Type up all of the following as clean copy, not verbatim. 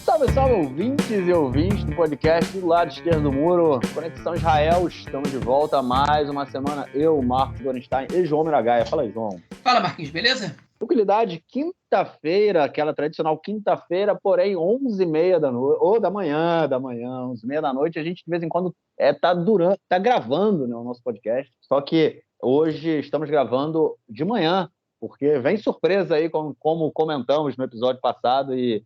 Salve, salve, ouvintes e ouvintes do podcast do lado esquerdo do muro, Conexão Israel. Estamos de volta mais uma semana. Eu, Marcos Gorenstein e João Miragaia. Fala aí, João. Fala, Marquinhos, beleza? Tranquilidade, quinta-feira, aquela tradicional quinta-feira, porém 11h30 da noite, ou da manhã, 11h30 da noite, a gente de vez em quando tá gravando, né, o nosso podcast, só que hoje estamos gravando de manhã, porque vem surpresa aí, como comentamos no episódio passado, e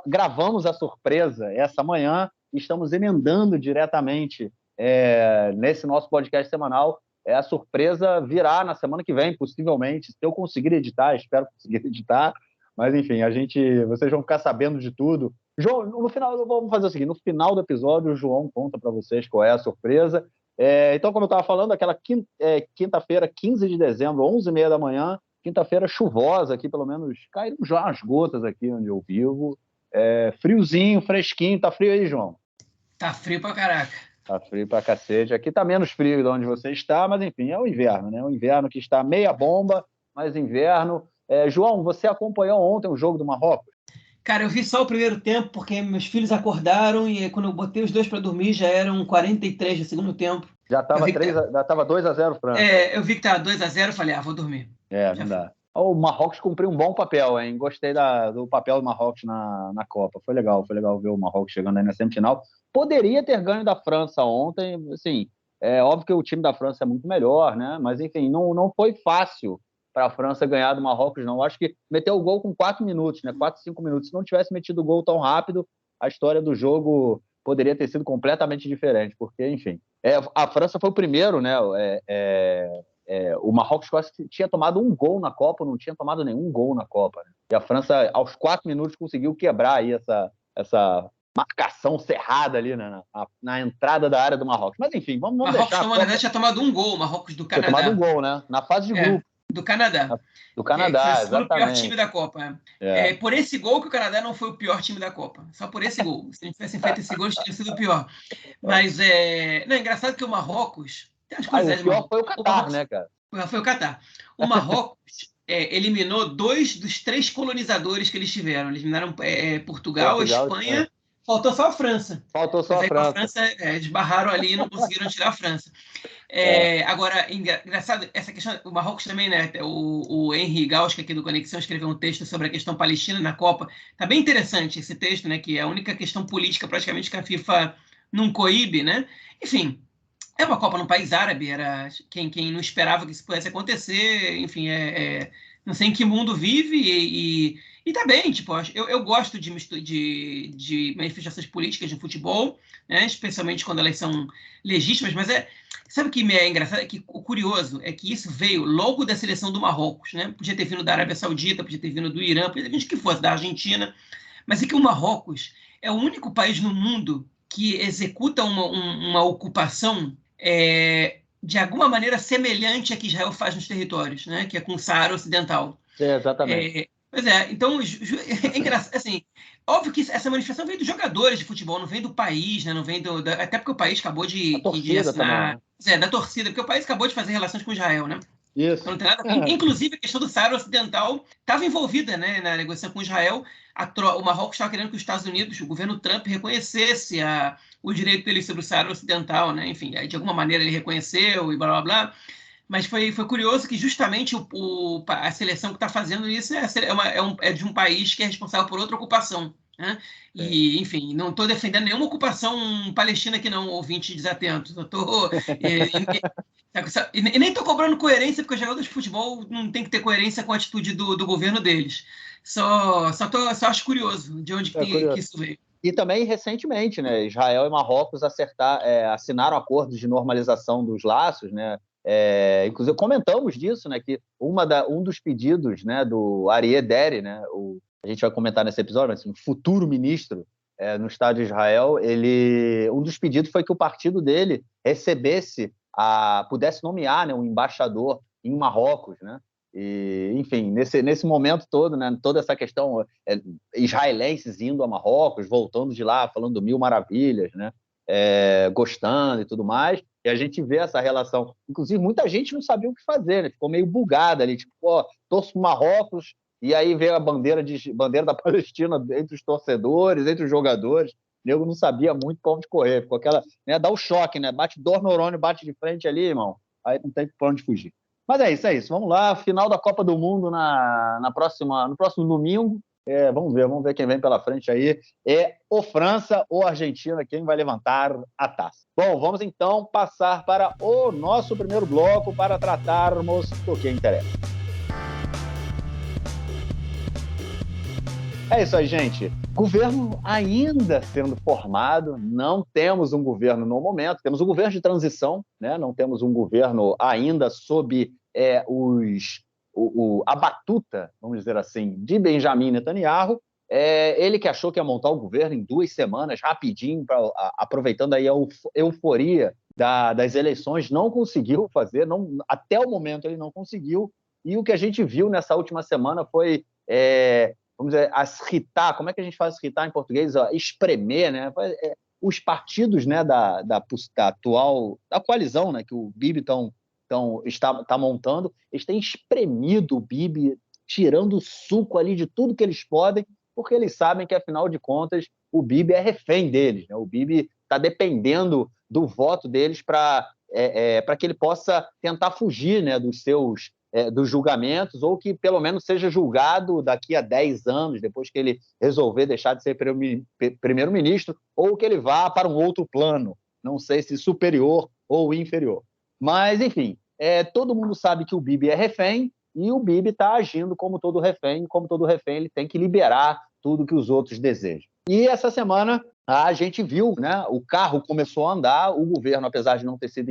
gravamos a surpresa essa manhã e estamos emendando diretamente nesse nosso podcast semanal. A surpresa virá na semana que vem, possivelmente, se eu conseguir editar, espero conseguir editar, mas enfim, vocês vão ficar sabendo de tudo. João, no final, vamos fazer o seguinte, no final do episódio o João conta para vocês qual é a surpresa. Então, como eu estava falando, aquela quinta-feira, 15 de dezembro, 11h30 da manhã, quinta-feira chuvosa aqui, pelo menos caíram já as gotas aqui onde eu vivo, friozinho, fresquinho. Tá frio aí, João? Tá frio pra caraca. Tá frio pra cacete. Aqui tá menos frio de onde você está, mas enfim, é o inverno, né? O inverno que está meia bomba, mas inverno. João, você acompanhou ontem o jogo do Marrocos? Cara, eu vi só o primeiro tempo porque meus filhos acordaram e quando eu botei os dois pra dormir já eram 43 do segundo tempo. Já tava 2-0 França. Eu vi que tava 2-0, falei, vou dormir. Não dá. O Marrocos cumpriu um bom papel, hein? Gostei do papel do Marrocos na Copa. Foi legal ver o Marrocos chegando aí na semifinal. Poderia ter ganho da França ontem, assim, é óbvio que o time da França é muito melhor, né? Mas, enfim, não foi fácil para a França ganhar do Marrocos, não. Acho que meteu o gol com 4 minutos, né? 4, 5 minutos. Se não tivesse metido o gol tão rápido, a história do jogo poderia ter sido completamente diferente, porque, enfim, a França foi o primeiro, né? O Marrocos quase tinha tomado um gol na Copa, não tinha tomado nenhum gol na Copa, né? E a França, aos 4 minutos, conseguiu quebrar aí essa marcação cerrada ali na entrada da área do Marrocos. Mas enfim, vamos Marrocos, deixar... na verdade, tinha tomado um gol, Marrocos do Canadá. Tinha tomado um gol, né? Na fase de grupo. Do Canadá. Do Canadá, foi exatamente. o pior time da Copa. Por esse gol que o Canadá não foi o pior time da Copa. Só por esse gol. Se a gente tivesse feito esse gol, teria sido o pior. Mas é engraçado que o Marrocos... Tem as coisas o pior foi o Catar, né, cara? Foi o Catar. O Marrocos eliminou 2 dos 3 colonizadores que eles tiveram. Eles eliminaram Portugal, Espanha. Faltou só a França. A França esbarraram ali e não conseguiram tirar a França. Agora, engraçado, essa questão, o Marrocos também, né? O Henry Gauska, aqui do Conexão, escreveu um texto sobre a questão palestina na Copa. Tá bem interessante esse texto, né? Que é a única questão política, praticamente, que a FIFA não coíbe, né? Enfim, é uma Copa num país árabe, era quem não esperava que isso pudesse acontecer, enfim, não sei em que mundo vive e tá bem, tipo, eu gosto de manifestações políticas de futebol, né, especialmente quando elas são legítimas, mas sabe o que me é engraçado? O curioso é que isso veio logo da seleção do Marrocos, né? Podia ter vindo da Arábia Saudita, podia ter vindo do Irã, podia ter vindo de que fosse, da Argentina, mas é que o Marrocos é o único país no mundo que executa uma ocupação de alguma maneira semelhante a que Israel faz nos territórios, né? Que é com o Saara Ocidental. Exatamente. Pois é, então é engraçado, assim, óbvio que essa manifestação vem dos jogadores de futebol, não vem do país, né? Não vem até porque o país acabou de assinar, também, né? Da torcida, porque o país acabou de fazer relações com Israel, né? Isso. Então, não tem nada. Inclusive, a questão do Saara Ocidental estava envolvida, né, na negociação com Israel. O Marrocos estava querendo que os Estados Unidos, o governo Trump, reconhecesse o direito dele sobre o Saara Ocidental, né? Enfim, de alguma maneira ele reconheceu e blá blá blá. Mas foi curioso que justamente a seleção que está fazendo isso é de um país que é responsável por outra ocupação, né? E, enfim, não estou defendendo nenhuma ocupação palestina aqui não, ouvinte desatento. Eu estou... E nem estou cobrando coerência, porque os jogadores de futebol não tem que ter coerência com a atitude do governo deles. Só acho curioso de onde que isso veio. E também, recentemente, né, Israel e Marrocos assinaram acordos de normalização dos laços, né? Inclusive, comentamos disso, né, que um dos pedidos, né, do Aryeh Deri, né, a gente vai comentar nesse episódio, mas, assim, futuro ministro no Estado de Israel, um dos pedidos foi que o partido dele pudesse nomear, né, um embaixador em Marrocos, né? E, enfim, nesse momento todo, né, toda essa questão israelenses indo a Marrocos, voltando de lá, falando 1000 maravilhas, né? gostando e tudo mais, e a gente vê essa relação. Inclusive, muita gente não sabia o que fazer, né? Ficou meio bugada ali, tipo, torço pro Marrocos, e aí veio a bandeira da Palestina entre os torcedores, entre os jogadores. O nego não sabia muito para onde correr, ficou aquela, né, dá o choque, né? Bate dois neurônios, bate de frente ali, irmão, aí não tem para onde fugir. Mas é isso. Vamos lá, final da Copa do Mundo no próximo domingo. Vamos ver quem vem pela frente aí. Ou França ou Argentina, quem vai levantar a taça. Bom, vamos então passar para o nosso primeiro bloco para tratarmos do que interessa. É isso aí, gente. Governo ainda sendo formado, não temos um governo no momento, temos um governo de transição, né? Não temos um governo ainda sob a batuta, vamos dizer assim, de Benjamin Netanyahu. Ele que achou que ia montar o governo em 2 semanas, rapidinho, aproveitando aí a euforia das eleições, não conseguiu fazer, até o momento ele não conseguiu, e o que a gente viu nessa última semana foi, vamos dizer, como é que a gente faz irritar em português? Espremer, né? Os partidos, né, da atual da coalizão, né, que o Bibi está montando, eles têm espremido o Bibi, tirando o suco ali de tudo que eles podem, porque eles sabem que, afinal de contas, o Bibi é refém deles, né? O Bibi está dependendo do voto deles para que ele possa tentar fugir, né, dos julgamentos, ou que pelo menos seja julgado daqui a 10 anos, depois que ele resolver deixar de ser primeiro-ministro, ou que ele vá para um outro plano, não sei se superior ou inferior. Mas, enfim, todo mundo sabe que o Bibi é refém, e o Bibi está agindo como todo refém, ele tem que liberar tudo que os outros desejam. E essa semana a gente viu, né, o carro começou a andar, o governo, apesar de não ter sido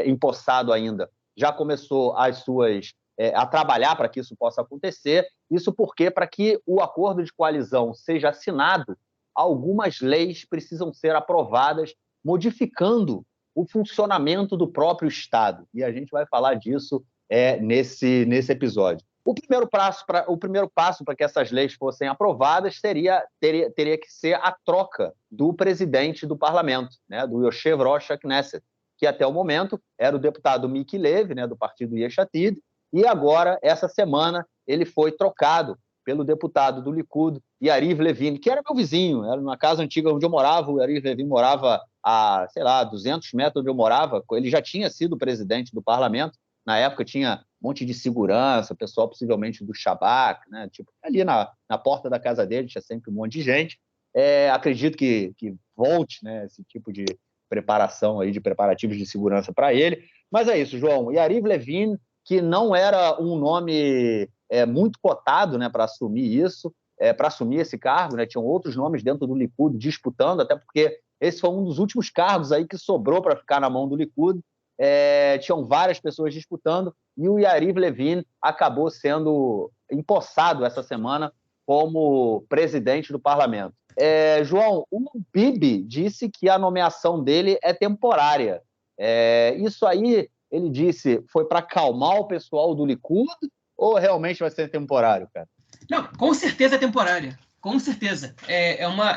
empossado ainda, já começou a trabalhar para que isso possa acontecer. Isso porque, para que o acordo de coalizão seja assinado, algumas leis precisam ser aprovadas, modificando o funcionamento do próprio Estado. E a gente vai falar disso nesse episódio. O primeiro passo para que essas leis fossem aprovadas teria que ser a troca do presidente do parlamento, né, do Yoshev-Rosh HaKnesset, que até o momento era o deputado Miki Levy, né, do partido Yesh Atid, e agora, essa semana, ele foi trocado pelo deputado do Likud, Yariv Levin, que era meu vizinho, era na casa antiga onde eu morava. O Yariv Levin morava a, 200 metros onde eu morava. Ele já tinha sido presidente do parlamento. Na época tinha um monte de segurança, pessoal possivelmente do Shabak, né? Tipo, ali na porta da casa dele tinha sempre um monte de gente. Acredito que volte, né, esse tipo de preparação aí, de preparativos de segurança para ele. Mas é isso, João. Yariv Levin, que não era um nome muito cotado, né, para assumir isso, para assumir esse cargo, né? Tinham outros nomes dentro do Likud disputando, até porque esse foi um dos últimos cargos aí que sobrou para ficar na mão do Likud. Tinham várias pessoas disputando, e o Yariv Levin acabou sendo empossado essa semana como presidente do parlamento. João, o Bibi disse que a nomeação dele é temporária. Isso aí, ele disse, foi para acalmar o pessoal do Likud, ou realmente vai ser temporário, cara? Não, com certeza é temporária. Com certeza.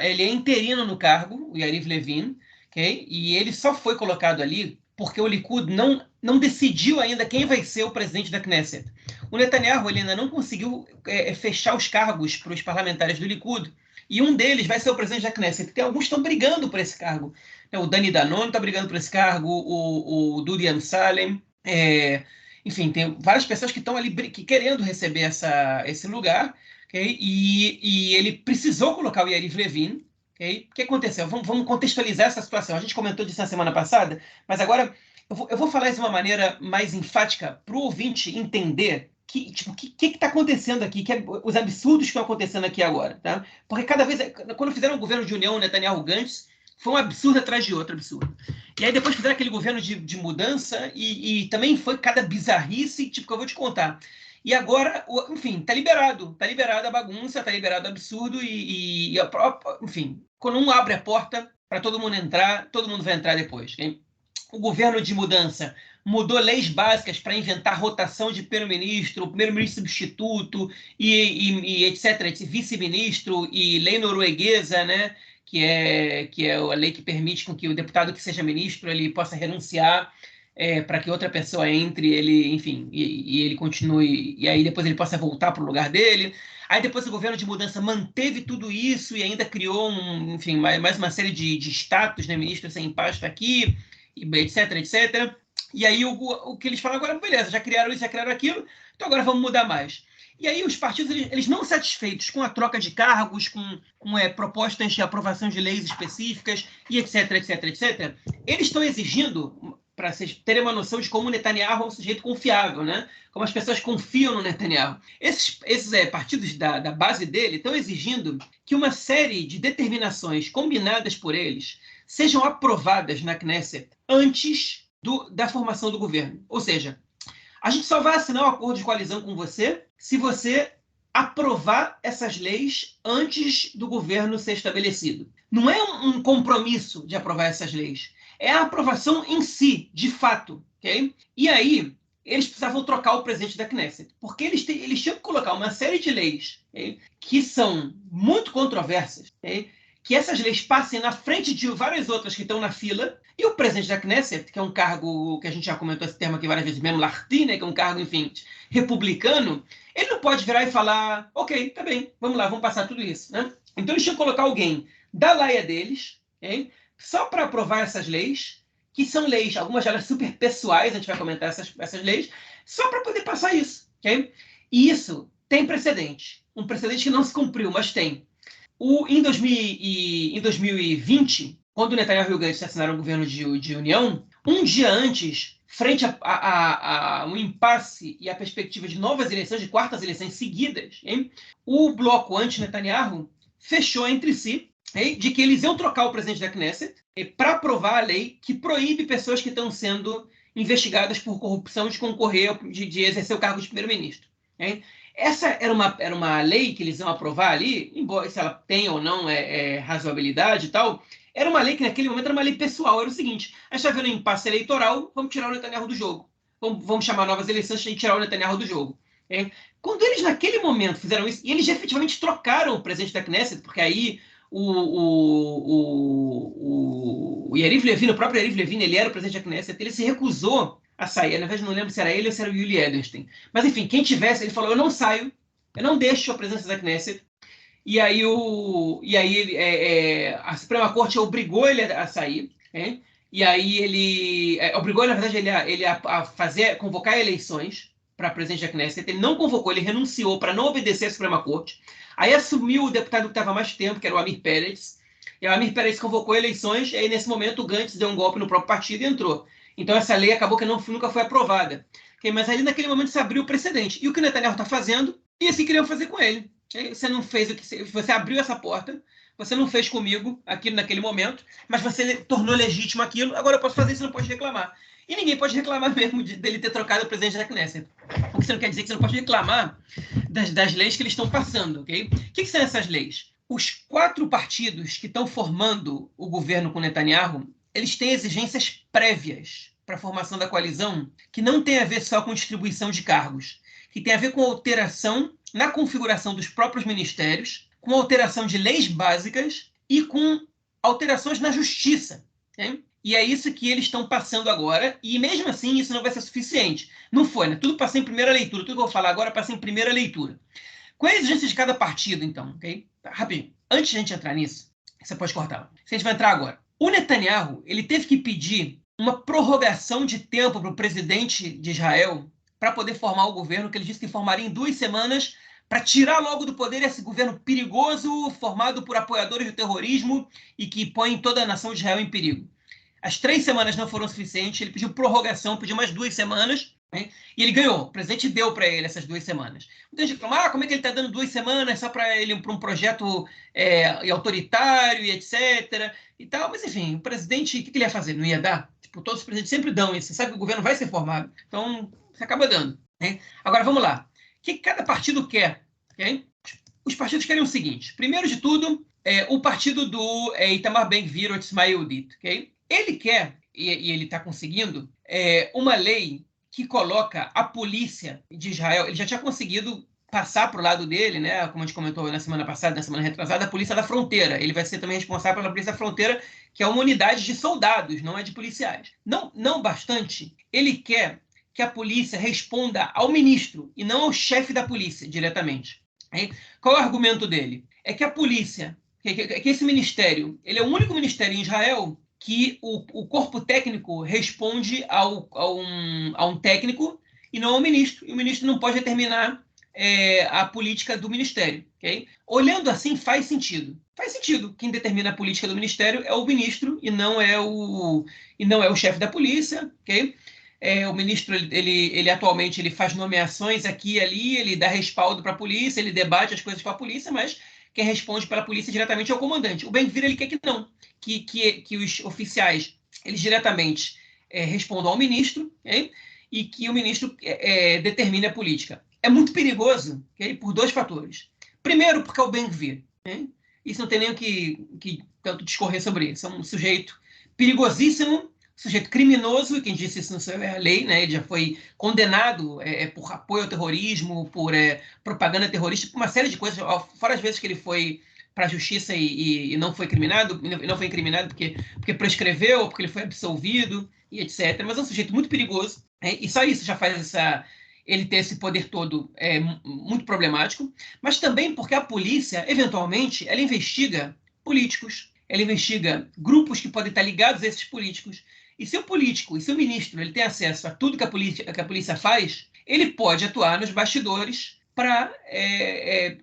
Ele é interino no cargo, o Yariv Levin, okay? E ele só foi colocado ali porque o Likud não decidiu ainda quem vai ser o presidente da Knesset. O Netanyahu ele ainda não conseguiu fechar os cargos para os parlamentares do Likud, e um deles vai ser o presidente da Knesset. Tem alguns que estão brigando por esse cargo. O Dani Danon está brigando por esse cargo, o Dudi Amsalem, enfim, tem várias pessoas que estão ali querendo receber esse lugar, okay? E ele precisou colocar o Yariv Levin. Okay? O que aconteceu? Vamos contextualizar essa situação. A gente comentou disso na semana passada, mas agora eu vou falar isso de uma maneira mais enfática para o ouvinte entender que está acontecendo aqui, os absurdos que estão acontecendo aqui agora. Tá? Porque cada vez, quando fizeram o governo de união Netanyahu-Gantz, foi um absurdo atrás de outro absurdo. E aí depois fizeram aquele governo de mudança e também foi cada bizarrice, tipo, que eu vou te contar. E agora, enfim, tá liberado a bagunça, tá liberado o absurdo enfim, quando um abre a porta para todo mundo entrar, todo mundo vai entrar depois. Okay? O governo de mudança mudou leis básicas para inventar rotação de primeiro-ministro, primeiro-ministro substituto e etc., vice-ministro e lei norueguesa, né? que é a lei que permite com que o deputado que seja ministro ele possa renunciar para que outra pessoa entre, ele, enfim, e ele continue, e aí depois ele possa voltar para o lugar dele. Aí depois o governo de mudança manteve tudo isso e ainda criou, enfim, mais uma série de status, né, ministro sem pasta aqui, etc, etc. E aí o que eles falam agora, beleza, já criaram isso, já criaram aquilo, então agora vamos mudar mais. E aí os partidos, eles não satisfeitos com a troca de cargos, com propostas de aprovação de leis específicas, e etc, etc, etc, eles estão exigindo, para vocês terem uma noção de como o Netanyahu é um sujeito confiável, né? Como as pessoas confiam no Netanyahu. Esses partidos da base dele estão exigindo que uma série de determinações combinadas por eles sejam aprovadas na Knesset antes da formação do governo. Ou seja, a gente só vai assinar um acordo de coalizão com você se você aprovar essas leis antes do governo ser estabelecido. Não é um compromisso de aprovar essas leis. É a aprovação em si, de fato. Okay? E aí, eles precisavam trocar o presidente da Knesset. Porque eles tinham que colocar uma série de leis, okay, que são muito controversas, okay, que essas leis passem na frente de várias outras que estão na fila, e o presidente da Knesset, que é um cargo, que a gente já comentou esse termo aqui várias vezes, mesmo Larti, né, que é um cargo, enfim, republicano, ele não pode virar e falar, ok, tá bem, vamos lá, vamos passar tudo isso. Né? Então eles tinham que colocar alguém da laia deles, okay, só para aprovar essas leis, que são leis, algumas delas super pessoais, a gente vai comentar essas leis, só para poder passar isso. Okay? E isso tem precedente. Um precedente que não se cumpriu, mas tem. Em 2020, quando o Netanyahu e o Gantz assinaram o governo de união, um dia antes, frente a um impasse e a perspectiva de novas eleições, de quartas eleições seguidas, hein, o bloco anti-Netanyahu fechou entre si, hein, de que eles iam trocar o presidente da Knesset para aprovar a lei que proíbe pessoas que estão sendo investigadas por corrupção de concorrer, de exercer o cargo de primeiro-ministro. Hein? Essa era uma lei que eles iam aprovar ali, embora se ela tem ou não razoabilidade e tal, era uma lei que naquele momento era uma lei pessoal. Era o seguinte, a gente está vendo um impasse eleitoral, vamos tirar o Netanyahu do jogo. Vamos chamar novas eleições e tirar o Netanyahu do jogo. Quando eles naquele momento fizeram isso, e eles efetivamente trocaram o presidente da Knesset, porque aí o Yariv Levin, o próprio Yariv Levin, ele era o presidente da Knesset, ele se recusou a sair. Na verdade, não lembro se era ele ou se era o Yuli Edelstein. Mas, enfim, quem tivesse, ele falou, eu não saio, eu não deixo a presença da Knesset. E aí, a Suprema Corte obrigou ele a sair. E aí ele obrigou, na verdade, ele a convocar eleições para presidente da Knesset. Ele não convocou, ele renunciou para não obedecer à Suprema Corte. Aí assumiu o deputado que estava mais tempo, que era o Amir Peretz. E o Amir Peretz convocou eleições, e aí nesse momento o Gantz deu um golpe no próprio partido e entrou. Então essa lei acabou que nunca foi aprovada. Mas ali naquele momento se abriu o precedente. E o que o Netanyahu está fazendo, e assim queriam fazer com ele. Você não fez o que você abriu essa porta, você não fez comigo aquilo naquele momento, mas você tornou legítimo aquilo, agora eu posso fazer isso, você não pode reclamar. E ninguém pode reclamar mesmo dele ter trocado o presidente da Knesset. O que você não quer dizer que você não pode reclamar das leis que eles estão passando, ok? O que são essas leis? Os 4 partidos que estão formando o governo com Netanyahu, eles têm exigências prévias para a formação da coalizão que não tem a ver só com distribuição de cargos, que tem a ver com alteração na configuração dos próprios ministérios, com alteração de leis básicas e com alterações na justiça. Okay? E é isso que eles estão passando agora, e mesmo assim isso não vai ser suficiente. Não foi, né? Tudo passou em primeira leitura, tudo que eu vou falar agora passa em primeira leitura. Qual é a exigência de cada partido, então? Okay? Rapidinho. Antes de a gente entrar nisso, você pode cortar. A gente vai entrar agora. O Netanyahu, ele teve que pedir uma prorrogação de tempo para o presidente de Israel para poder formar o governo, que ele disse que formaria em 2 semanas, para tirar logo do poder esse governo perigoso, formado por apoiadores do terrorismo e que põe toda a nação de Israel em perigo. As 3 semanas não foram suficientes, ele pediu prorrogação, pediu mais 2 semanas, né? E ele ganhou. O presidente deu para ele essas 2 semanas. Muita gente falou, como é que ele está dando 2 semanas só para um projeto autoritário e etc. E tal. Mas, enfim, o presidente, o que ele ia fazer? Não ia dar? Tipo, todos os presidentes sempre dão isso. Você sabe que o governo vai ser formado. Então, você acaba dando. Né? Agora, vamos lá. O que cada partido quer? Okay? Os partidos querem o seguinte. Primeiro de tudo, o partido do Itamar Ben-Gvir, ou Otzma Yehudit. Okay? Ele quer, e ele está conseguindo, uma lei que coloca a polícia de Israel. Ele já tinha conseguido passar para o lado dele, né, como a gente comentou na semana passada, na semana retrasada, a Polícia da Fronteira. Ele vai ser também responsável pela Polícia da Fronteira, que é uma unidade de soldados, não é de policiais. Não bastante, ele quer que a polícia responda ao ministro e não ao chefe da polícia diretamente. Qual é o argumento dele? É que a polícia, que esse ministério, ele é o único ministério em Israel que o corpo técnico responde a um técnico e não ao ministro. E o ministro não pode determinar a política do ministério. Okay? Olhando assim, faz sentido. Faz sentido. Quem determina a política do ministério é o ministro e não é o chefe da polícia. Okay? O ministro, ele atualmente ele faz nomeações aqui e ali, ele dá respaldo para a polícia, ele debate as coisas com a polícia, mas quem responde pela polícia diretamente é o comandante. O Ben-Gvir, ele quer que não, que os oficiais, eles diretamente respondam ao ministro, okay? E que o ministro determine a política. É muito perigoso, okay? Por 2 fatores. Primeiro, porque é o Ben-Gvir. Okay? Isso não tem nem o que tanto discorrer sobre isso. É um sujeito perigosíssimo, sujeito criminoso, quem disse isso não é a lei, né? Ele já foi condenado por apoio ao terrorismo, por propaganda terrorista, por uma série de coisas, fora as vezes que ele foi para a justiça e não foi incriminado porque prescreveu, porque ele foi absolvido e etc. Mas é um sujeito muito perigoso, e só isso já faz ele ter esse poder todo muito problemático, mas também porque a polícia, eventualmente, ela investiga políticos, ela investiga grupos que podem estar ligados a esses políticos. E se o político e se o ministro ele tem acesso a tudo que a polícia faz, ele pode atuar nos bastidores para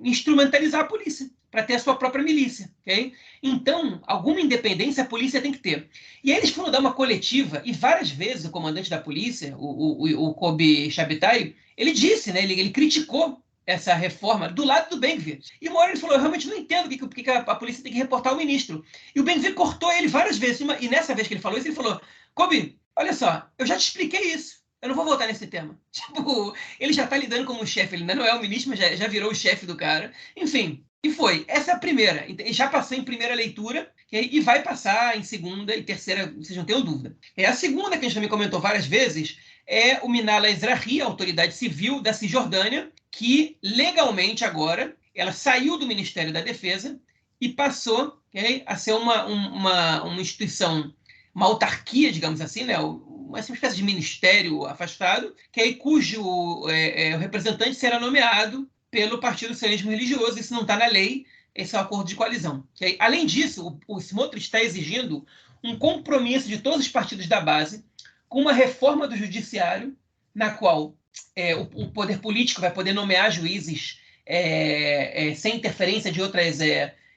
instrumentalizar a polícia, para ter a sua própria milícia. Okay? Então, alguma independência a polícia tem que ter. E aí eles foram dar uma coletiva, e várias vezes o comandante da polícia, o Kobi Shabtai, ele disse, né, ele criticou essa reforma do lado do Ben-Gvir. E uma hora ele falou, eu realmente não entendo porque a polícia tem que reportar o ministro. E o Ben-Gvir cortou ele várias vezes. E nessa vez que ele falou isso, ele falou, Kobi, olha só, eu já te expliquei isso. Eu não vou voltar nesse tema. Tipo, ele já está lidando como chefe, ele ainda não é o ministro, mas já virou o chefe do cara. Enfim, e foi. Essa é a primeira. Já passou em primeira leitura, e vai passar em segunda e terceira, vocês não tenham dúvida. A segunda, que a gente também comentou várias vezes, é o Minala Ezrahi, a autoridade civil da Cisjordânia, que legalmente agora ela saiu do Ministério da Defesa e passou a ser uma instituição, uma autarquia, digamos assim, né? Uma espécie de ministério afastado, cujo representante será nomeado pelo Partido Sionismo Religioso. Isso não está na lei, esse é o acordo de coalizão. Além disso, o Smotrich está exigindo um compromisso de todos os partidos da base com uma reforma do judiciário, na qual o poder político vai poder nomear juízes sem interferência de outras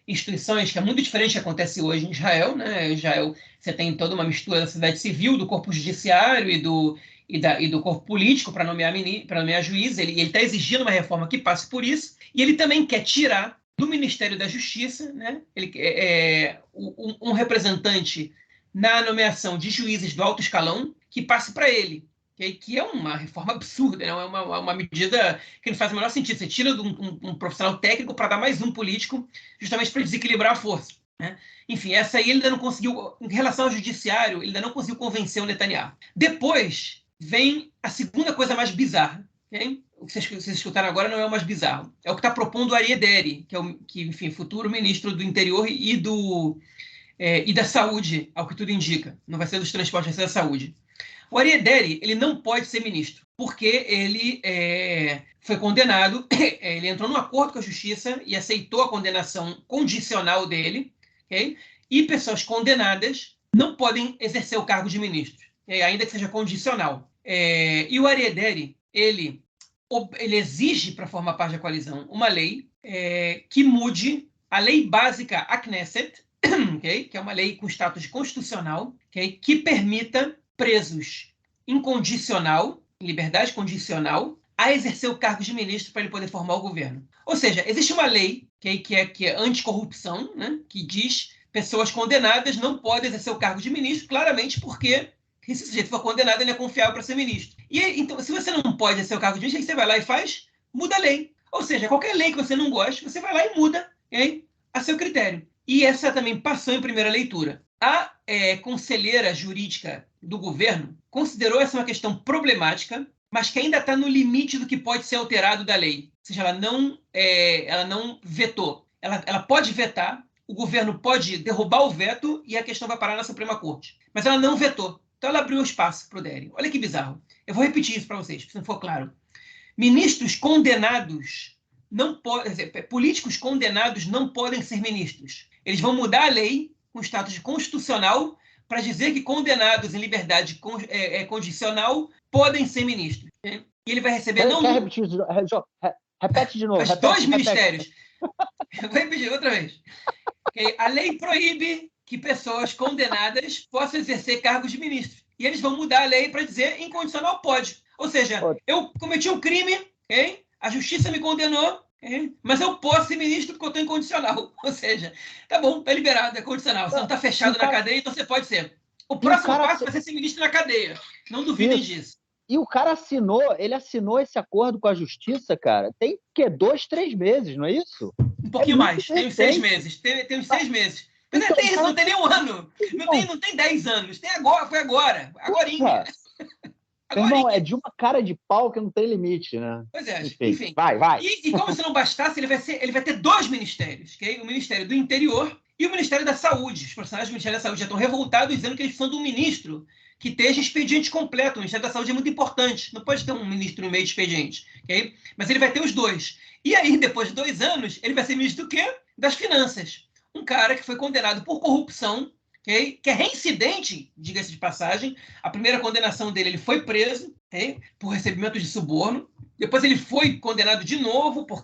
instituições, que é muito diferente do que acontece hoje em Israel. Né? Em Israel, você tem toda uma mistura da sociedade civil, do corpo judiciário e do corpo político para nomear juízes. Ele está exigindo uma reforma que passe por isso, e ele também quer tirar do Ministério da Justiça, né? Um representante na nomeação de juízes do alto escalão que passe para ele, que é uma reforma absurda, né? É uma medida que não faz o menor sentido. Você tira de um profissional técnico para dar mais um político, justamente para desequilibrar a força. Né? Enfim, essa aí ele ainda não conseguiu, em relação ao judiciário, ele ainda não conseguiu convencer o Netanyahu. Depois vem a segunda coisa mais bizarra. Okay? O que vocês escutaram agora não é o mais bizarro. É o que está propondo o Aryeh Deri, enfim, futuro ministro do Interior e da Saúde, ao que tudo indica. Não vai ser dos transportes, vai ser da Saúde. O Aryeh Deri, ele não pode ser ministro, porque ele foi condenado, ele entrou num acordo com a justiça e aceitou a condenação condicional dele, okay? E pessoas condenadas não podem exercer o cargo de ministro, ainda que seja condicional. E o Aryeh Deri, ele exige, para formar parte da coalizão, uma lei que mude a lei básica, a Knesset, okay? Que é uma lei com status constitucional, okay? Que permita presos incondicional, em liberdade condicional, a exercer o cargo de ministro para ele poder formar o governo. Ou seja, existe uma lei que é anticorrupção, né? Que diz que pessoas condenadas não podem exercer o cargo de ministro, claramente porque se esse sujeito for condenado, ele é confiável para ser ministro. E então, se você não pode exercer o cargo de ministro, aí você vai lá e faz, muda a lei. Ou seja, qualquer lei que você não goste, você vai lá e muda, okay? A seu critério. E essa também passou em primeira leitura. A conselheira jurídica do governo considerou essa uma questão problemática mas que ainda está no limite do que pode ser alterado da lei. Ou seja, ela não vetou. Ela pode vetar, o governo pode derrubar o veto e a questão vai parar na Suprema Corte. Mas ela não vetou. Então ela abriu espaço para o Deri. Olha que bizarro. Eu vou repetir isso para vocês, se não for claro. Ministros condenados não podem, políticos condenados não podem ser ministros. Eles vão mudar a lei com status constitucional para dizer que condenados em liberdade condicional podem ser ministros. E ele vai receber repete de novo. Mas dois ministérios. Eu vou repetir outra vez. A lei proíbe que pessoas condenadas possam exercer cargos de ministro. E eles vão mudar a lei para dizer incondicional pode. Ou seja, eu cometi um crime, a justiça me condenou, mas eu posso ser ministro porque eu estou incondicional. Ou seja, tá bom, tá liberado, é condicional. Você não está fechado na cadeia, então você pode ser. O próximo passo vai ser ser ministro na cadeia. Não duvidem disso. E o cara ele assinou esse acordo com a justiça, cara, tem 2, 3 meses, não é isso? Um pouquinho mais, tem uns 6 meses. Tem uns 6 meses. Mas então, tem isso, não tem nem um ano. Não tem 10 anos. Tem agora, foi agora. Agorinha. Irmão, é de uma cara de pau que não tem limite, né? Pois é, enfim. Vai. E como se não bastasse, ele vai ter 2 ministérios, okay? O Ministério do Interior e o Ministério da Saúde. Os profissionais do Ministério da Saúde já estão revoltados dizendo que eles precisam de um ministro que esteja expediente completo. O Ministério da Saúde é muito importante. Não pode ter um ministro no meio de expediente, ok? Mas ele vai ter os 2. E aí, depois de 2 anos, ele vai ser ministro do quê? Das Finanças. Um cara que foi condenado por corrupção, okay? Que é reincidente, diga-se de passagem. A primeira condenação dele, ele foi preso, okay? Por recebimento de suborno. Depois ele foi condenado de novo por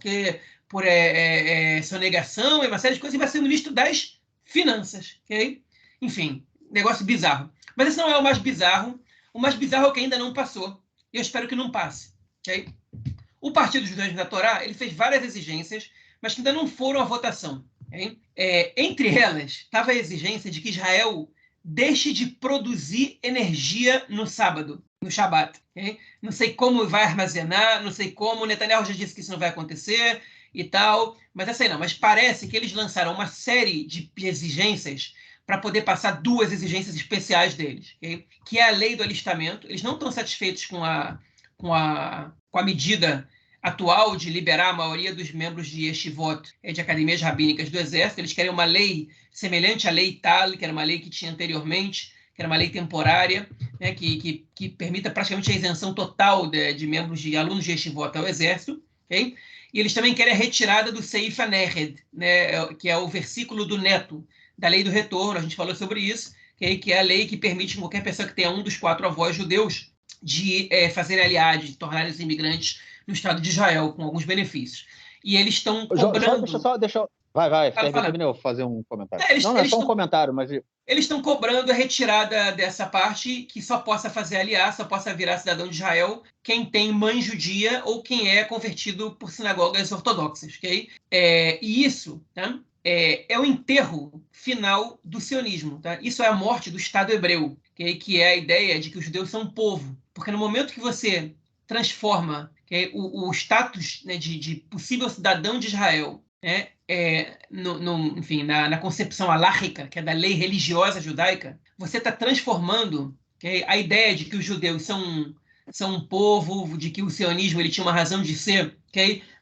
sonegação e uma série de coisas. E vai ser ministro das Finanças, ok? Enfim, negócio bizarro. Mas esse não é o mais bizarro. O mais bizarro é o que ainda não passou. E eu espero que não passe. Okay? O Partido Judaísmo da Torá ele fez várias exigências, mas que ainda não foram à votação. Okay? Entre elas, estava a exigência de que Israel deixe de produzir energia no sábado, no Shabat. Okay? Não sei como vai armazenar, não sei como. O Netanyahu já disse que isso não vai acontecer e tal. Mas essa aí não. Mas parece que eles lançaram uma série de exigências para poder passar 2 exigências especiais deles, okay? Que é a lei do alistamento. Eles não estão satisfeitos com a medida atual de liberar a maioria dos membros de yeshivot, de academias rabínicas do Exército. Eles querem uma lei semelhante à lei Tal, que era uma lei que tinha anteriormente, que era uma lei temporária, né, que permita praticamente a isenção total de membros de alunos de yeshivot ao Exército. Okay? E eles também querem a retirada do Seif HaNehed, né, que é o versículo do neto, da lei do retorno, a gente falou sobre isso, que é a lei que permite qualquer pessoa que tenha um dos 4 avós judeus de fazer aliado, de tornar os imigrantes no Estado de Israel, com alguns benefícios. E eles estão cobrando... Deixa. Vai, termina eu fazer um comentário. Não é só um comentário, mas... Eles estão cobrando a retirada dessa parte, que só possa fazer aliar, só possa virar cidadão de Israel quem tem mãe judia ou quem é convertido por sinagogas ortodoxas. Okay? E isso... Tá? É o enterro final do sionismo. Tá? Isso é a morte do Estado hebreu, okay? Que é a ideia de que os judeus são um povo. Porque no momento que você transforma o status, né, de possível cidadão de Israel, né, enfim, na concepção alárrica, que é da lei religiosa judaica, você está transformando a ideia de que os judeus são um povo, de que o sionismo ele tinha uma razão de ser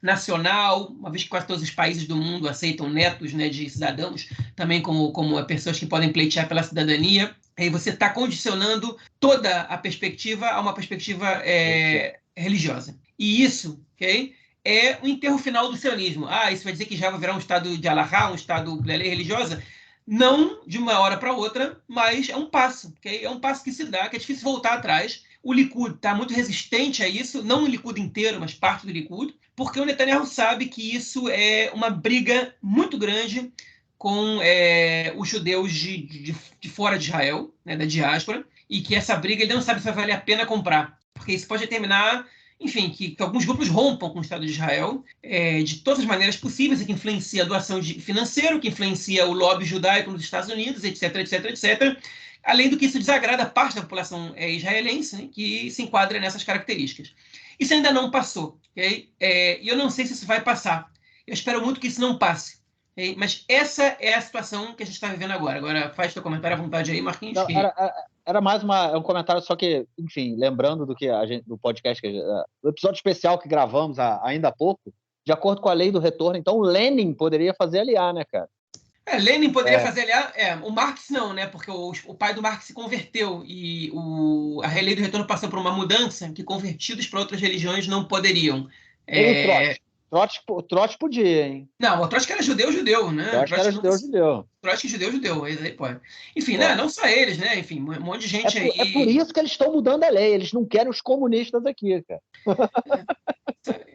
nacional, uma vez que quase todos os países do mundo aceitam netos, né, de cidadãos, também como pessoas que podem pleitear pela cidadania. Aí você está condicionando toda a perspectiva a uma perspectiva religiosa. E isso é o enterro final do sionismo. Isso vai dizer que já vai virar um estado de Alahá, um estado da lei religiosa? Não de uma hora para outra, mas é um passo. É um passo que se dá, que é difícil voltar atrás. O Likud está muito resistente a isso, não o Likud inteiro, mas parte do Likud, porque o Netanyahu sabe que isso é uma briga muito grande com os judeus de fora de Israel, né, da diáspora, e que essa briga ele não sabe se vai valer a pena comprar, porque isso pode determinar, enfim, que alguns grupos rompam com o Estado de Israel de todas as maneiras possíveis, e que influencia a doação financeira, que influencia o lobby judaico nos Estados Unidos, etc, etc, etc. Além do que isso desagrada parte da população israelense, né, que se enquadra nessas características. Isso ainda não passou. Okay? E eu não sei se isso vai passar. Eu espero muito que isso não passe. Okay? Mas essa é a situação que a gente está vivendo agora. Agora, faz teu comentário à vontade aí, Marquinhos. Não, Era mais um comentário, só que, enfim, lembrando do podcast, do episódio especial que gravamos ainda há pouco, de acordo com a lei do retorno, então o Lenin poderia fazer aliar, né, cara? Lenin poderia fazer aliar, o Marx não, né? Porque o pai do Marx se converteu e a lei do retorno passou por uma mudança que convertidos para outras religiões não poderiam. E o Trotsky podia, hein? Não, o Trotsky era judeu, né? Eu acho que era judeu. Trotsky judeu, aí pode. Enfim, né? Não só eles, né? Enfim, um monte de gente aí. É por isso que eles estão mudando a lei, eles não querem os comunistas aqui, cara.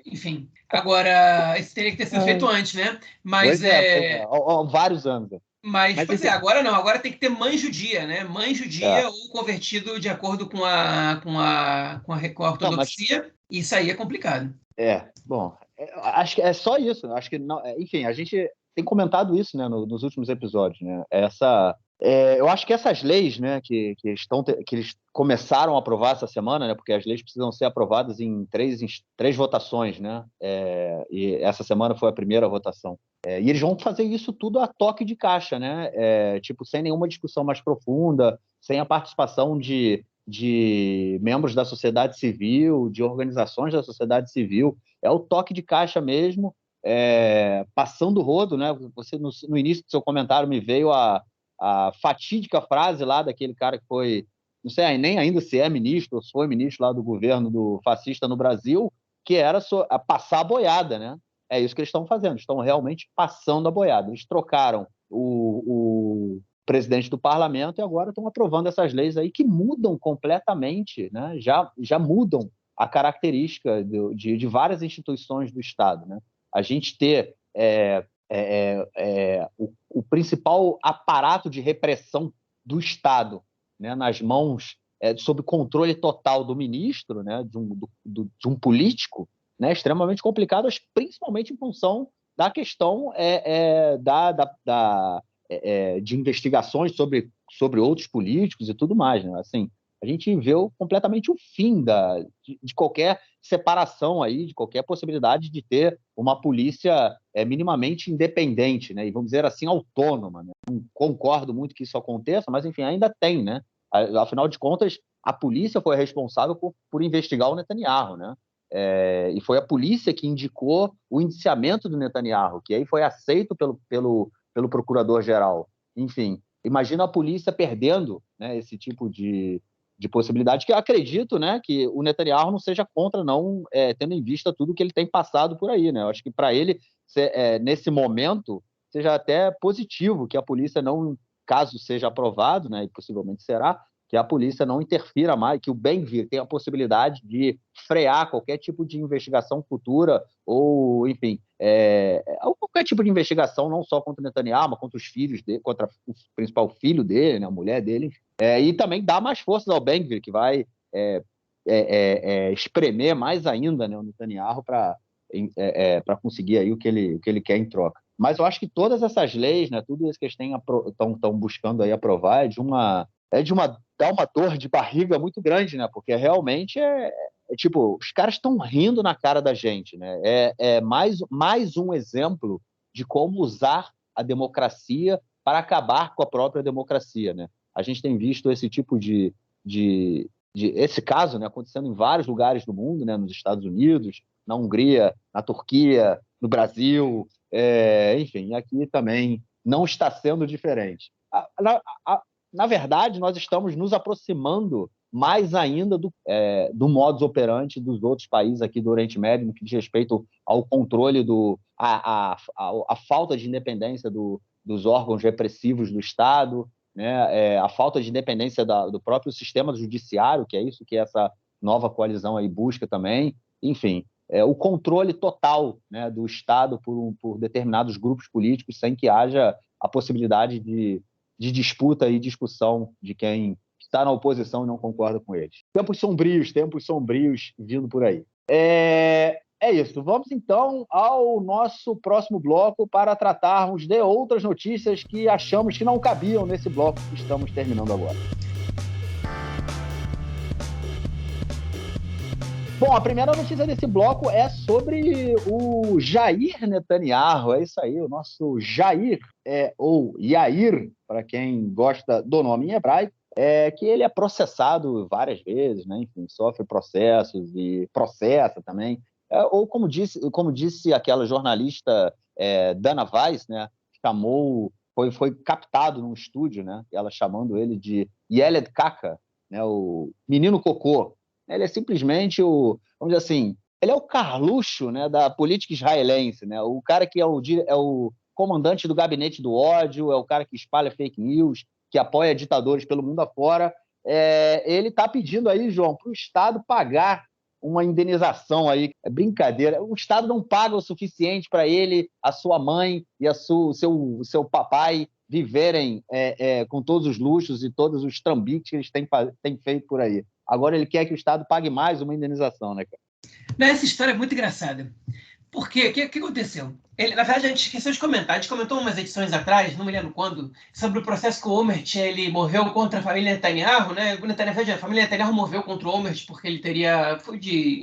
Enfim, agora, isso teria que ter sido feito antes, né? Mas há vários anos. Mas pois agora não, agora tem que ter mãe judia, né? Mãe judia ou convertido de acordo com a ortodoxia, isso aí é complicado. Bom, acho que é só isso. Acho que não, enfim, a gente tem comentado isso, né, nos últimos episódios, né? Eu acho que essas leis, né, que eles começaram a aprovar essa semana, né, porque as leis precisam ser aprovadas em três votações, né? E essa semana foi a primeira votação. E eles vão fazer isso tudo a toque de caixa, né? Tipo, sem nenhuma discussão mais profunda, sem a participação de membros da sociedade civil, de organizações da sociedade civil. É o toque de caixa mesmo, passando o rodo, né? Você, no início do seu comentário, me veio a fatídica frase lá daquele cara que foi, não sei nem ainda se é ministro ou se foi ministro lá do governo do fascista no Brasil, que era passar a boiada, né? É isso que eles estão fazendo, estão realmente passando a boiada. Eles trocaram o presidente do parlamento e agora estão aprovando essas leis aí que mudam completamente, né? Já mudam a característica de várias instituições do Estado, né? A gente ter o principal aparato de repressão do Estado, né, nas mãos, sob controle total do ministro, né, de um político, né, extremamente complicado, principalmente em função da questão de investigações sobre outros políticos e tudo mais, né? Assim, a gente viu completamente o fim de qualquer separação aí, de qualquer possibilidade de ter uma polícia minimamente independente, né? E vamos dizer assim, autônoma, né? Não concordo muito que isso aconteça, mas enfim, ainda tem, né? Afinal de contas, a polícia foi responsável por investigar o Netanyahu, né? E foi a polícia que indicou o indiciamento do Netanyahu, que aí foi aceito pelo procurador-geral. Enfim, imagina a polícia perdendo, né, esse tipo de possibilidade, que eu acredito, né, que o Netanyahu não seja contra, não, tendo em vista tudo que ele tem passado por aí, né? Eu acho que para ele, nesse momento, seja até positivo que a polícia não, caso seja aprovado, né, e possivelmente será, que a polícia não interfira mais, que o Ben-Gvir tenha a possibilidade de frear qualquer tipo de investigação futura ou, enfim, qualquer tipo de investigação, não só contra o Netanyahu, mas contra os filhos dele, contra o principal filho dele, né, a mulher dele, e também dá mais forças ao Ben-Gvir, que vai espremer mais ainda, né, o Netanyahu para conseguir aí o que ele quer em troca. Mas eu acho que todas essas leis, né, tudo isso que eles estão buscando aí aprovar, dá uma dor de barriga muito grande, né? Porque realmente tipo, os caras estão rindo na cara da gente, né? Mais um exemplo de como usar a democracia para acabar com a própria democracia, né? A gente tem visto esse tipo esse caso, né, acontecendo em vários lugares do mundo, né? Nos Estados Unidos, na Hungria, na Turquia, no Brasil, enfim, aqui também não está sendo diferente. Na verdade, nós estamos nos aproximando mais ainda do modus operandi dos outros países aqui do Oriente Médio, no que diz respeito ao controle, a falta de independência dos órgãos repressivos do Estado, né? A falta de independência do próprio sistema judiciário, que é isso que essa nova coalizão aí busca também. Enfim, o controle total, né, do Estado por determinados grupos políticos, sem que haja a possibilidade de disputa e discussão de quem está na oposição e não concorda com eles. Tempos sombrios vindo por aí. É isso. Vamos, então, ao nosso próximo bloco para tratarmos de outras notícias que achamos que não cabiam nesse bloco que estamos terminando agora. Bom, a primeira notícia desse bloco é sobre o Jair Netanyahu. É isso aí, o nosso Jair, ou Yair, para quem gosta do nome em hebraico, que ele é processado várias vezes, né? Enfim, sofre processos e processa também. Ou como disse aquela jornalista Dana Weiss, né? Foi captado num estúdio, né? Ela chamando ele de Yeled Kaka, né? O menino cocô. Ele é simplesmente vamos dizer assim, ele é o Carluxo, né, da política israelense, né? O cara que é o comandante do gabinete do ódio, é o cara que espalha fake news, que apoia ditadores pelo mundo afora. Ele está pedindo aí, João, para o Estado pagar uma indenização aí. É brincadeira. O Estado não paga o suficiente para ele, a sua mãe e o seu papai viverem com todos os luxos e todos os trambiques que eles têm feito por aí. Agora ele quer que o Estado pague mais uma indenização, né, cara? Essa história é muito engraçada. Por quê? O que aconteceu? Na verdade, a gente esqueceu de comentar. A gente comentou umas edições atrás, não me lembro quando, sobre o processo que o Olmert ele moveu contra a família Netanyahu, né? A família Netanyahu moveu contra o Olmert porque ele foi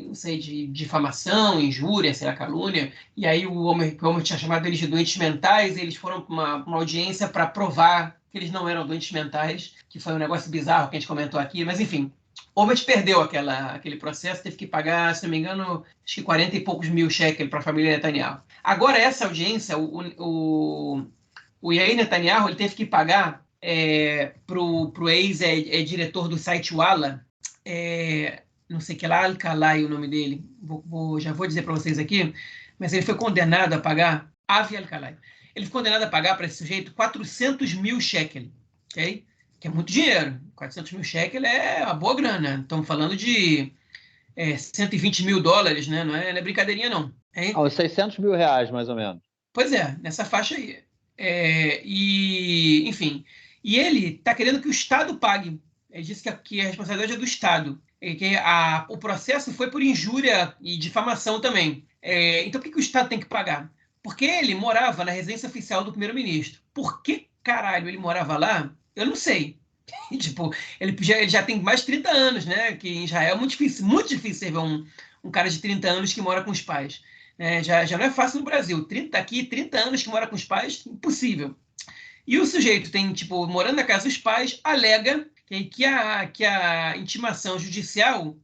não sei, de difamação, injúria, sei lá, calúnia. E aí o Olmert tinha chamado eles de doentes mentais, e eles foram para uma audiência para provar que eles não eram doentes mentais, que foi um negócio bizarro que a gente comentou aqui, mas enfim. Olmert perdeu aquele processo, teve que pagar, se não me engano, acho que 40 e poucos mil shekels para a família Netanyahu. Agora, essa audiência, o Yair Netanyahu ele teve que pagar para o ex-diretor do site Walla, não sei que lá, Al-Khalai, o nome dele, já vou dizer para vocês aqui, mas ele foi condenado a pagar, Avi Al-Khalai, ele foi condenado a pagar para esse sujeito 400 mil shekels, ok? Que é muito dinheiro. 400 mil shekels é uma boa grana. Estamos falando de 120 mil dólares, né? Não é brincadeirinha, não. Uns 600 mil reais, mais ou menos. Pois é, nessa faixa aí. Enfim, e ele está querendo que o Estado pague. Ele disse que a responsabilidade é do Estado. Que o processo foi por injúria e difamação também. Então, por que o Estado tem que pagar? Porque ele morava na residência oficial do primeiro-ministro. Por que caralho ele morava lá? Eu não sei. Tipo, ele já tem mais de 30 anos, né? Que em Israel é muito difícil você ver um cara de 30 anos que mora com os pais. Já não é fácil no Brasil. 30 anos que mora com os pais, impossível. E o sujeito tem, tipo, morando na casa dos pais, alega que a intimação judicial,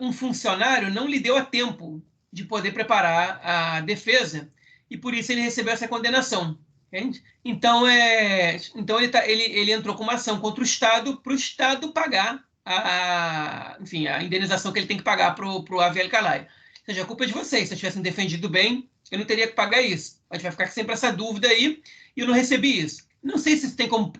um funcionário não lhe deu a tempo de poder preparar a defesa e por isso ele recebeu essa condenação. Entende? Então, ele entrou com uma ação contra o Estado para o Estado pagar enfim, a indenização que ele tem que pagar para o Avi Al-Khalai. Ou seja, a culpa é de vocês. Se eu tivesse defendido bem, eu não teria que pagar isso. A gente vai ficar sempre essa dúvida aí e eu não recebi isso. Não sei se tem como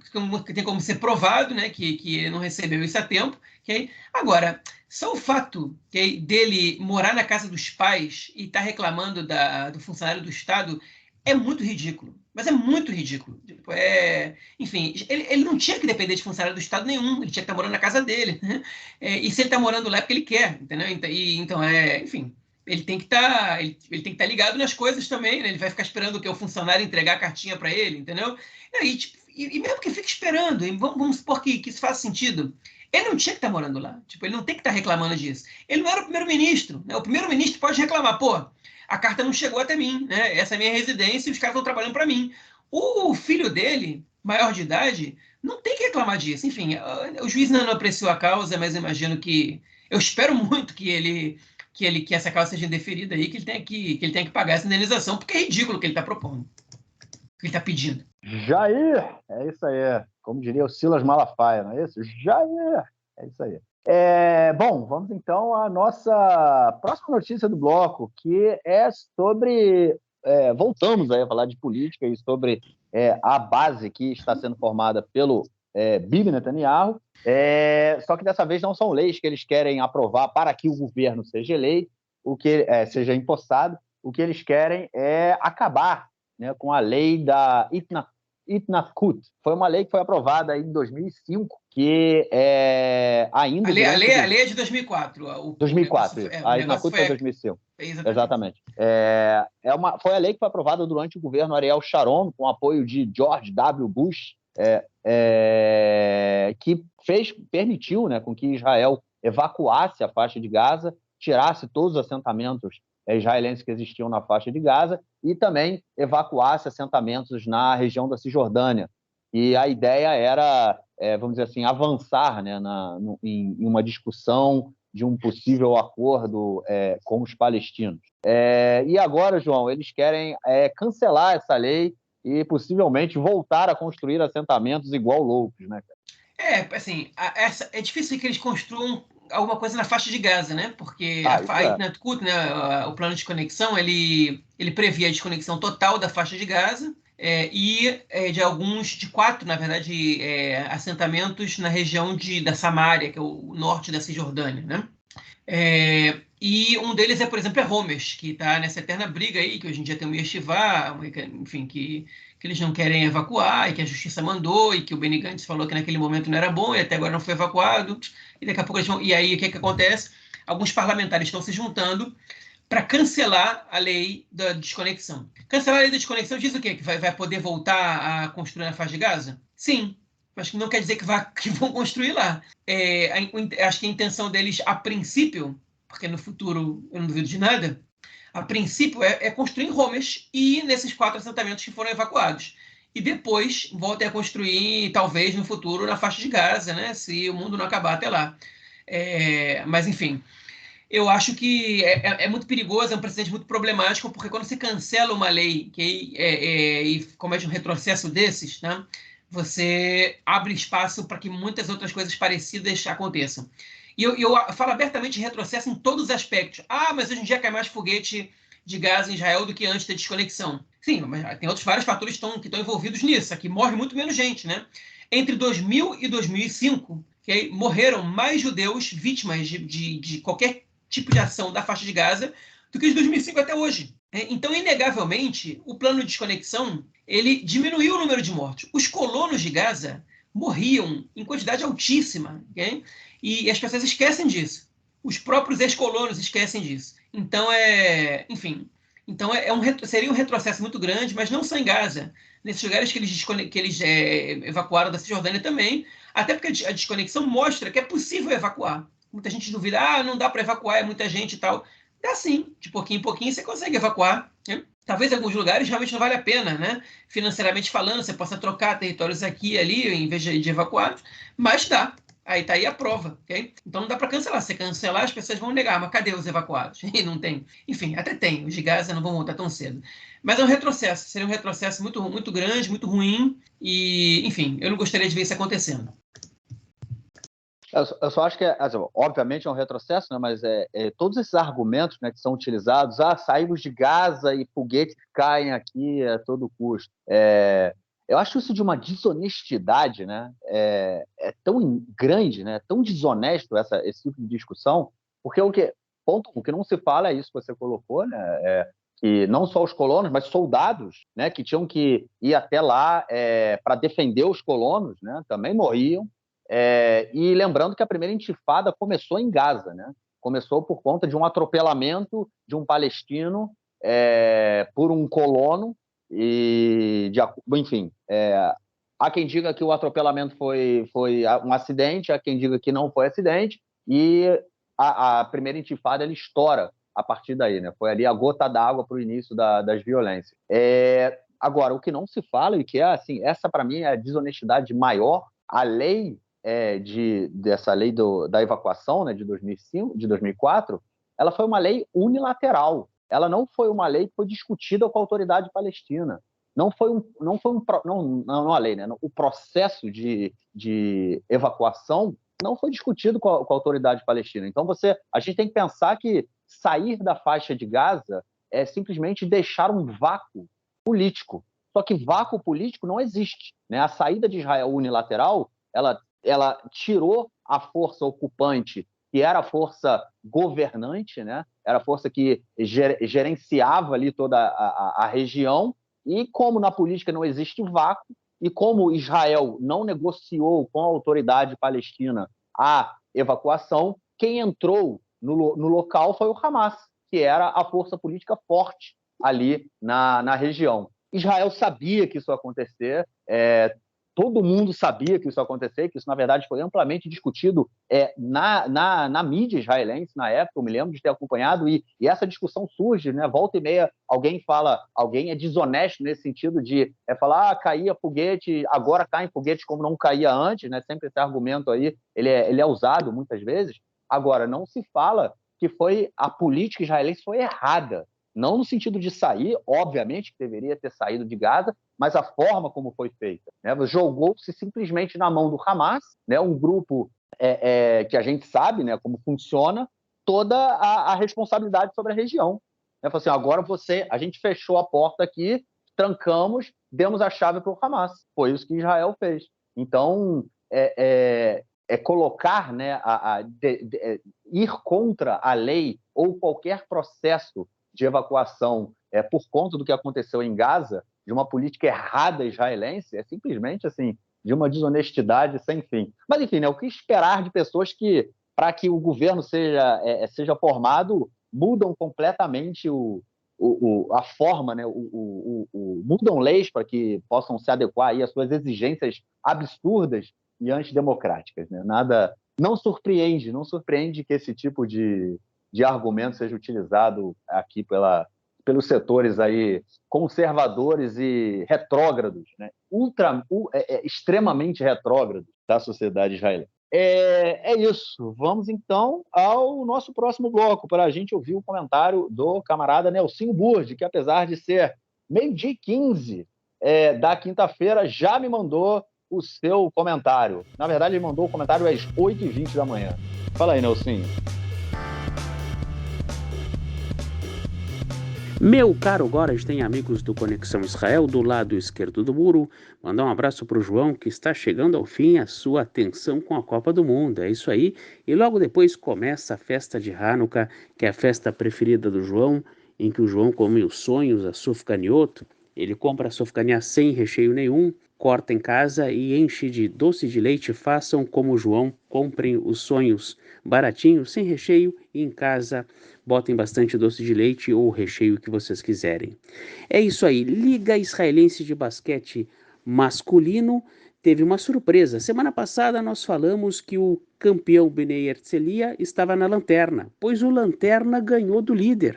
ser provado, né, que ele não recebeu isso a tempo. Okay? Agora, só o fato dele morar na casa dos pais e estar reclamando do funcionário do Estado é muito ridículo. Mas é muito ridículo. Enfim, ele não tinha que depender de funcionário do Estado nenhum. Ele tinha que estar morando na casa dele. Né? E se ele está morando lá é porque ele quer. Entendeu? Então, enfim, ele tem que estar ligado nas coisas também. Né? Ele vai ficar esperando que o funcionário entregar a cartinha para ele, entendeu? E mesmo que fique esperando, vamos supor que isso faça sentido. Ele não tinha que estar morando lá. Tipo, ele não tem que estar reclamando disso. Ele não era o primeiro-ministro. Né? O primeiro-ministro pode reclamar, pô, a carta não chegou até mim, né? Essa é a minha residência e os caras estão trabalhando para mim. O filho dele, maior de idade, não tem que reclamar disso. Enfim, o juiz não apreciou a causa, mas eu espero muito que essa causa seja indeferida aí, que ele tenha que pagar essa indenização, porque é ridículo o que ele está propondo, o que ele está pedindo. Jair, é isso aí. Como diria o Silas Malafaia, não é isso? Jair, é isso aí. Bom, vamos então à nossa próxima notícia do bloco, que é sobre... voltamos aí a falar de política e sobre a base que está sendo formada pelo Bibi Netanyahu, só que dessa vez não são leis que eles querem aprovar para que o governo seja eleito, seja empossado. O que eles querem é acabar, né, com a lei da Itnafkut. Foi uma lei que foi aprovada em 2005, que ainda... A lei é de 2004. 2004, isso. A Itnafkut foi 2005. Exatamente. Foi a lei que foi aprovada durante o governo Ariel Sharon, com apoio de George W. Bush, que permitiu, né, com que Israel evacuasse a faixa de Gaza, tirasse todos os assentamentos israelenses que existiam na faixa de Gaza e também evacuasse assentamentos na região da Cisjordânia. E a ideia era, vamos dizer assim, avançar, né, em uma discussão de um possível acordo com os palestinos. E agora, João, eles querem cancelar essa lei e possivelmente voltar a construir assentamentos igual loucos, né? Assim, é difícil que eles construam alguma coisa na faixa de Gaza, né? Porque Isso a Ignat-Kut, né, o plano de desconexão, ele previa a desconexão total da faixa de Gaza de 4, na verdade, assentamentos na região da Samária, que é o norte da Cisjordânia, né? E um deles por exemplo, é Homs, que está nessa eterna briga aí, que hoje em dia tem o Yeshivá, enfim, que eles não querem evacuar, e que a justiça mandou, e que o Benny Gantz falou que naquele momento não era bom, e até agora não foi evacuado, e daqui a pouco eles vão... E aí, o que acontece? Alguns parlamentares estão se juntando para cancelar a lei da desconexão. Cancelar a lei da desconexão diz o quê? Que vai poder voltar a construir na faixa de Gaza? Sim, mas não quer dizer que vão construir lá. Acho que a intenção deles, a princípio, porque no futuro eu não duvido de nada, a princípio é construir em Homs e nesses 4 assentamentos que foram evacuados. E depois voltem a construir, talvez no futuro, na faixa de Gaza, né? Se o mundo não acabar até lá. Mas, enfim, eu acho que é muito perigoso, é um precedente muito problemático, porque quando se cancela uma lei e comete um retrocesso desses, né, você abre espaço para que muitas outras coisas parecidas aconteçam. E eu falo abertamente de retrocesso em todos os aspectos. Mas hoje em dia cai mais foguete de gás em Israel do que antes da desconexão. Sim, mas tem outros vários fatores que estão envolvidos nisso. Aqui morre muito menos gente, né? Entre 2000 e 2005, morreram mais judeus vítimas de qualquer tipo de ação da faixa de Gaza do que de 2005 até hoje. Então, inegavelmente, o plano de desconexão ele diminuiu o número de mortos. Os colonos de Gaza morriam em quantidade altíssima, okay? E as pessoas esquecem disso. Os próprios ex-colonos esquecem disso. Então, enfim, seria um retrocesso muito grande, mas não só em Gaza. Nesses lugares que eles evacuaram da Cisjordânia também, até porque a desconexão mostra que é possível evacuar. Muita gente duvida, não dá para evacuar, é muita gente e tal. Dá sim, de pouquinho em pouquinho você consegue evacuar. Né? Talvez em alguns lugares realmente não vale a pena, né? Financeiramente falando, você possa trocar territórios aqui e ali, em vez de evacuar, mas dá. Aí tá aí a prova, ok? Então não dá para cancelar. Se cancelar, as pessoas vão negar, mas cadê os evacuados? E não tem. Enfim, até tem. Os de Gaza não vão voltar tão cedo. Mas é um retrocesso. Seria um retrocesso muito, muito grande, muito ruim. E, enfim, eu não gostaria de ver isso acontecendo. Eu só acho que, assim, obviamente, é um retrocesso, né, mas todos esses argumentos, né, que são utilizados, saímos de Gaza e foguetes caem aqui a todo custo. Eu acho isso de uma desonestidade, né, tão grande, né, tão desonesto esse tipo de discussão, porque o que não se fala é isso que você colocou, né, que não só os colonos, mas soldados, né, que tinham que ir até lá para defender os colonos, né, também morriam. E lembrando que a primeira intifada começou em Gaza, né? Começou por conta de um atropelamento de um palestino por um colono enfim, há quem diga que o atropelamento foi um acidente, há quem diga que não foi acidente, e a primeira intifada ela estoura a partir daí, né? Foi ali a gota d'água para o início das violências. Agora, o que não se fala e que assim, essa para mim é a desonestidade maior, a lei dessa lei da evacuação, né, de 2005, de 2004, ela foi uma lei unilateral. Ela não foi uma lei que foi discutida com a autoridade palestina. Não a lei, né? O processo de evacuação não foi discutido com a autoridade palestina. Então a gente tem que pensar que sair da faixa de Gaza é simplesmente deixar um vácuo político. Só que vácuo político não existe, né? A saída de Israel unilateral, ela tirou a força ocupante, que era a força governante, né? Era a força que gerenciava ali toda a região, e como na política não existe vácuo, e como Israel não negociou com a autoridade palestina a evacuação, quem entrou no local foi o Hamas, que era a força política forte ali na região. Israel sabia que isso ia acontecer, todo mundo sabia que isso ia acontecer, que isso, na verdade, foi amplamente discutido na mídia israelense na época, eu me lembro de ter acompanhado, e essa discussão surge, né? Volta e meia, alguém é desonesto nesse sentido de falar, caía foguete, agora caem foguetes como não caía antes, né? Sempre esse argumento aí, ele é usado muitas vezes. Agora, não se fala que a política israelense foi errada, não no sentido de sair, obviamente que deveria ter saído de Gaza, mas a forma como foi feita, né? Jogou-se simplesmente na mão do Hamas, né? Um grupo que a gente sabe, né, como funciona, toda a responsabilidade sobre a região. Né? Falou assim, agora a gente fechou a porta aqui, trancamos, demos a chave para o Hamas. Foi isso que Israel fez. Então, colocar, né, ir contra a lei ou qualquer processo de evacuação por conta do que aconteceu em Gaza, de uma política errada israelense, é simplesmente assim, de uma desonestidade sem fim. Mas, enfim, né, o que esperar de pessoas que, para que o governo seja formado, mudam completamente a forma, né, mudam leis para que possam se adequar aí às suas exigências absurdas e antidemocráticas. Né? Nada, não surpreende que esse tipo de argumento seja utilizado aqui pelos setores aí conservadores e retrógrados, né? Extremamente retrógrados da sociedade israelense. É isso. Vamos, então, ao nosso próximo bloco, para a gente ouvir o comentário do camarada Nelsinho Burdi, que, apesar de ser 12h15 da quinta-feira, já me mandou o seu comentário. Na verdade, ele mandou o comentário às 8h20 da manhã. Fala aí, Nelsinho. Meu caro Góres, tem amigos do Conexão Israel do lado esquerdo do muro. Mandar um abraço para o João, que está chegando ao fim a sua atenção com a Copa do Mundo. É isso aí. E logo depois começa a festa de Hanukkah, que é a festa preferida do João, em que o João come os sonhos, a sufganioto. Ele compra a sufgania sem recheio nenhum, corta em casa e enche de doce de leite. Façam como o João, comprem os sonhos baratinhos, sem recheio, e em casa botem bastante doce de leite ou o recheio que vocês quiserem. É isso aí. Liga Israelense de Basquete Masculino teve uma surpresa. Semana passada nós falamos que o campeão Bnei Herzliya estava na lanterna, pois o Lanterna ganhou do líder.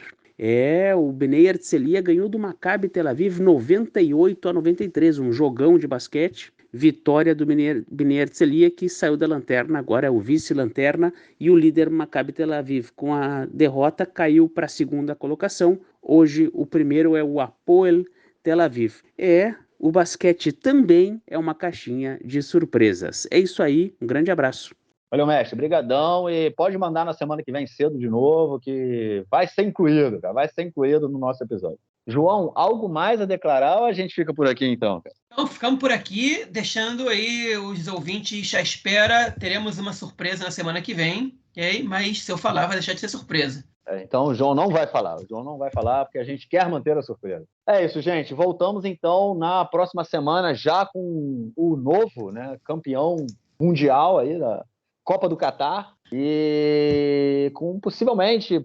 O Bnei Herzliya ganhou do Maccabi Tel Aviv 98-93, um jogão de basquete. Vitória do Bnei Herzliya, que saiu da lanterna, agora é o vice-lanterna, e o líder Maccabi Tel Aviv, com a derrota, caiu para a segunda colocação. Hoje o primeiro é o Hapoel Tel Aviv. O basquete também é uma caixinha de surpresas. É isso aí, um grande abraço. Valeu, mestre, brigadão, e pode mandar na semana que vem cedo de novo, que vai ser incluído, cara, vai ser incluído no nosso episódio. João, algo mais a declarar ou a gente fica por aqui, então, cara? Então, ficamos por aqui, deixando aí os ouvintes à espera. Teremos uma surpresa na semana que vem, okay? Mas se eu falar, vai deixar de ser surpresa. Então, o João não vai falar. Porque a gente quer manter a surpresa. É isso, gente. Voltamos, então, na próxima semana, já com o novo, né, campeão mundial aí da Copa do Catar, e com possivelmente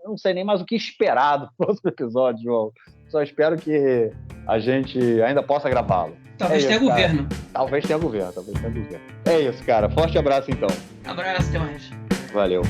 não sei nem mais o que esperar do próximo episódio, João. Só espero que a gente ainda possa gravá-lo. Talvez tenha governo. Talvez tenha governo. É isso, cara. Forte abraço, então. Abraço, até mais. Valeu.